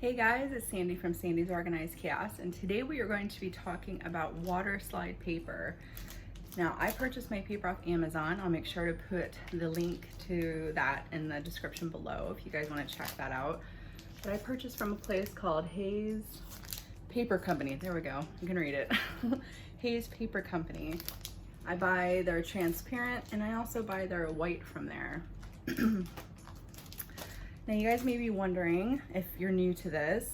Hey guys, it's Sandy from Sandy's Organized Chaos, and today we are going to be talking about Waterslide paper. Now, I purchased my paper off Amazon. I'll make sure to put the link to that in the description below if you guys want to check that out. But I purchased from a place called Hayes Paper Company. There we go, you can read it. Hayes Paper Company. I buy their transparent and I also buy their white from there. Now you guys may be wondering, if you're new to this,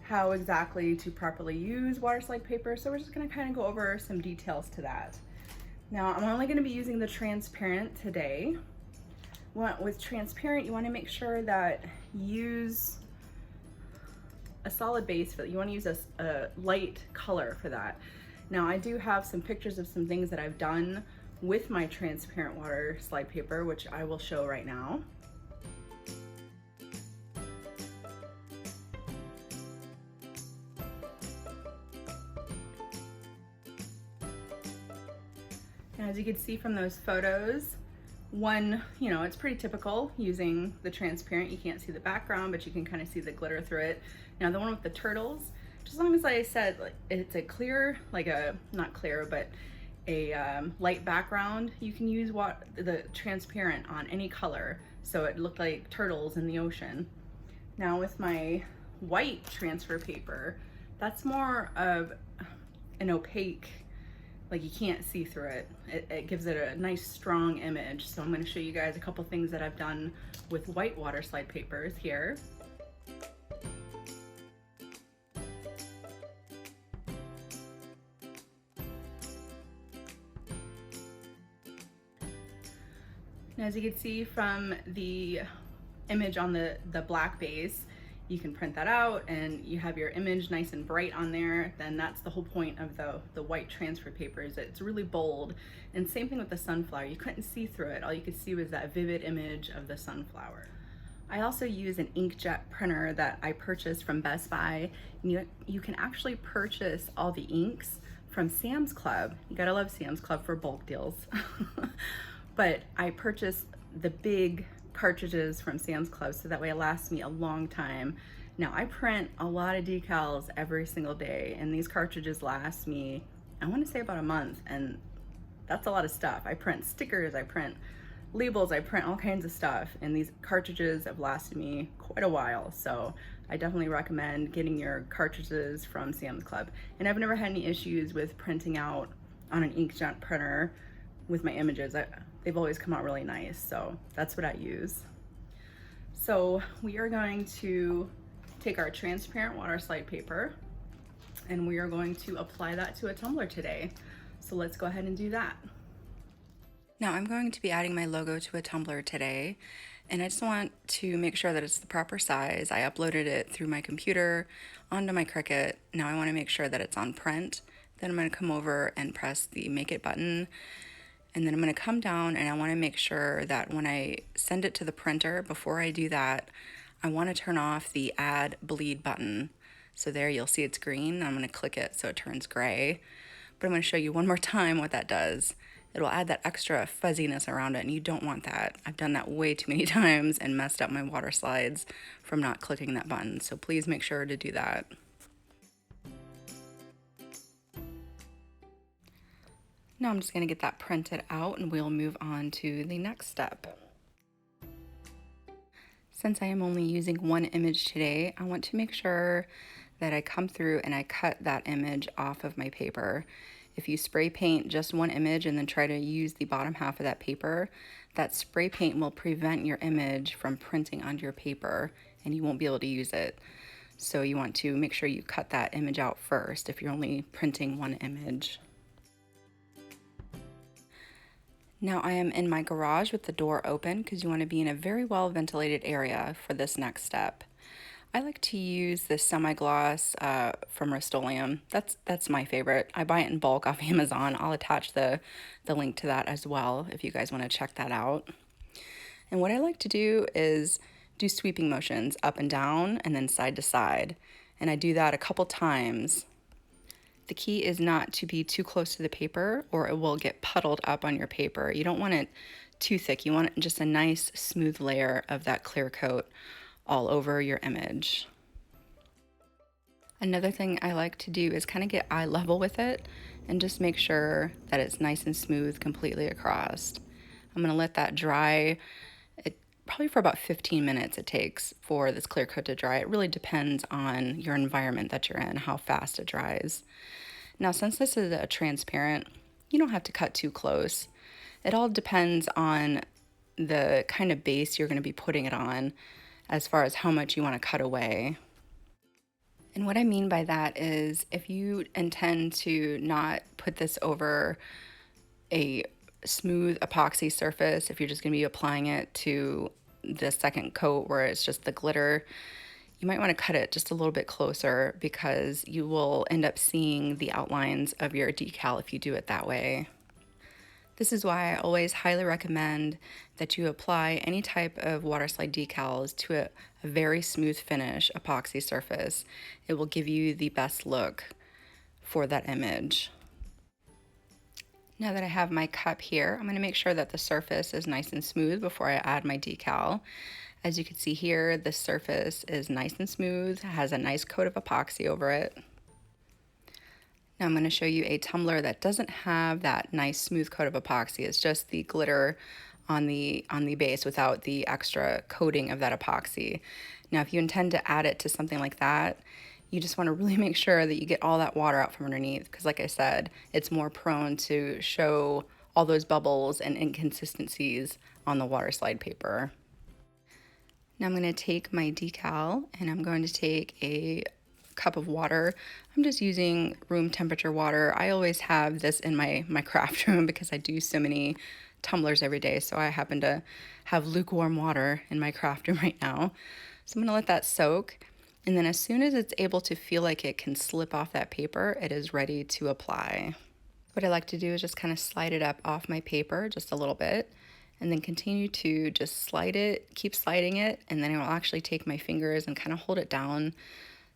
how exactly to properly use Waterslide paper. So we're just gonna kind of go over some details to that. Now I'm only gonna be using the transparent today. With transparent, you wanna make sure that you use a solid base, but you wanna use a light color for that. Now I do have some pictures of some things that I've done with my transparent Waterslide paper, which I will show right now. And as you can see from those photos, it's pretty typical using the transparent. You can't see the background, but you can kind of see the glitter through it. Now the one with the turtles, just as long as I said it's a clear, not clear, but a light background, you can use the transparent on any color. So it looked like turtles in the ocean. Now with my white transfer paper, that's more of an opaque, like you can't see through it. It gives it a nice strong image. So I'm going to show you guys a couple things that I've done with white Waterslide papers here. Now, as you can see from the image on the black base, you can print that out and you have your image nice and bright on there. Then that's the whole point of the white transfer paper, is it's really bold. And same thing with the sunflower. You couldn't see through it. All you could see was that vivid image of the sunflower. I also use an inkjet printer that I purchased from Best Buy. You can actually purchase all the inks from Sam's Club. You gotta love Sam's Club for bulk deals. But I purchased the big cartridges from Sam's Club so that way it lasts me a long time. Now I print a lot of decals every single day, and these cartridges last me, I want to say, about a month, and that's a lot of stuff. I print stickers, I print labels, I print all kinds of stuff, and these cartridges have lasted me quite a while. So I definitely recommend getting your cartridges from Sam's Club. And I've never had any issues with printing out on an inkjet printer with my images. They've always come out really nice, so that's what I use. So we are going to take our transparent Waterslide paper and we are going to apply that to a tumbler today. So let's go ahead and do that. Now I'm going to be adding my logo to a tumbler today, and I just want to make sure that it's the proper size. I uploaded it through my computer onto my Cricut. Now I want to make sure that it's on print. Then I'm going to come over and press the Make It button. And then I'm going to come down and I want to make sure that when I send it to the printer, before I do that, I want to turn off the Add Bleed button. So there you'll see it's green. I'm going to click it so it turns gray. But I'm going to show you one more time what that does. It'll add that extra fuzziness around it, and you don't want that. I've done that way too many times and messed up my water slides from not clicking that button. So please make sure to do that. Now I'm just going to get that printed out and we'll move on to the next step. Since I am only using one image today, I want to make sure that I come through and I cut that image off of my paper. If you spray paint just one image and then try to use the bottom half of that paper, that spray paint will prevent your image from printing onto your paper and you won't be able to use it. So you want to make sure you cut that image out first if you're only printing one image. Now I am in my garage with the door open because you want to be in a very well ventilated area for this next step. I like to use this semi-gloss from Rust-Oleum. That's my favorite. I buy it in bulk off Amazon. I'll attach the link to that as well if you guys want to check that out. And what I like to do is do sweeping motions up and down and then side to side. And I do that a couple times. The key is not to be too close to the paper or it will get puddled up on your paper. You don't want it too thick. You want just a nice smooth layer of that clear coat all over your image. Another thing I like to do is kind of get eye level with it and just make sure that it's nice and smooth completely across. I'm gonna let that dry. It probably for about 15 minutes it takes for this clear coat to dry. It really depends on your environment that you're in, how fast it dries. Now, since this is a transparent, you don't have to cut too close. It all depends on the kind of base you're gonna be putting it on as far as how much you wanna cut away. And what I mean by that is if you intend to not put this over a smooth epoxy surface, if you're just gonna be applying it to the second coat where it's just the glitter, you might wanna cut it just a little bit closer because you will end up seeing the outlines of your decal if you do it that way. This is why I always highly recommend that you apply any type of Waterslide decals to a very smooth finish epoxy surface. It will give you the best look for that image. Now that I have my cup here, I'm going to make sure that the surface is nice and smooth before I add my decal. As you can see here, the surface is nice and smooth, has a nice coat of epoxy over it. Now I'm going to show you a tumbler that doesn't have that nice smooth coat of epoxy. It's just the glitter on the base without the extra coating of that epoxy. Now if you intend to add it to something like that, you just want to really make sure that you get all that water out from underneath because like I said, it's more prone to show all those bubbles and inconsistencies on the Waterslide paper. Now I'm going to take my decal and I'm going to take a cup of water. I'm just using room temperature water. I always have this in my craft room because I do so many tumblers every day, so I happen to have lukewarm water in my craft room right now. So I'm going to let that soak, and then as soon as it's able to feel like it can slip off that paper, it is ready to apply. What I like to do is just kind of slide it up off my paper just a little bit, and then continue to just slide it, keep sliding it, and then I will actually take my fingers and kind of hold it down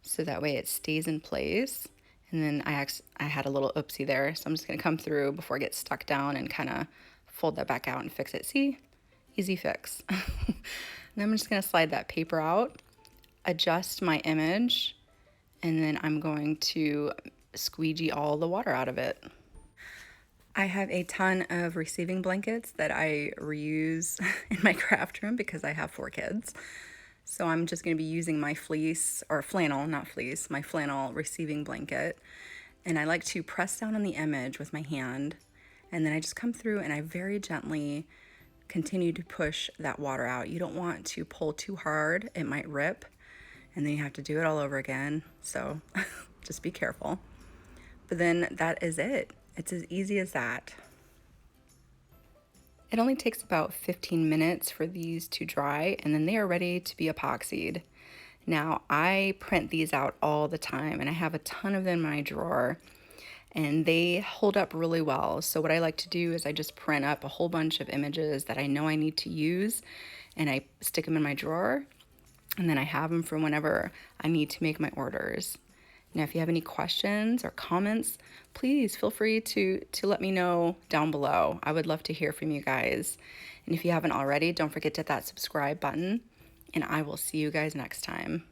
so that way it stays in place. And then I had a little oopsie there, so I'm just gonna come through before it gets stuck down and kind of fold that back out and fix it. See, easy fix. And I'm just gonna slide that paper out, adjust my image, and then I'm going to squeegee all the water out of it. I have a ton of receiving blankets that I reuse in my craft room because I have 4 kids. So I'm just going to be using my fleece, or flannel, not fleece, my flannel receiving blanket. And I like to press down on the image with my hand. And then I just come through and I very gently continue to push that water out. You don't want to pull too hard, it might rip. And then you have to do it all over again. So just be careful. But then that is it. It's as easy as that. It only takes about 15 minutes for these to dry, and then they are ready to be epoxied. Now, I print these out all the time, and I have a ton of them in my drawer, and they hold up really well. So what I like to do is I just print up a whole bunch of images that I know I need to use, and I stick them in my drawer, and then I have them for whenever I need to make my orders. Now, if you have any questions or comments, please feel free to let me know down below. I would love to hear from you guys. And if you haven't already, don't forget to hit that subscribe button, and I will see you guys next time.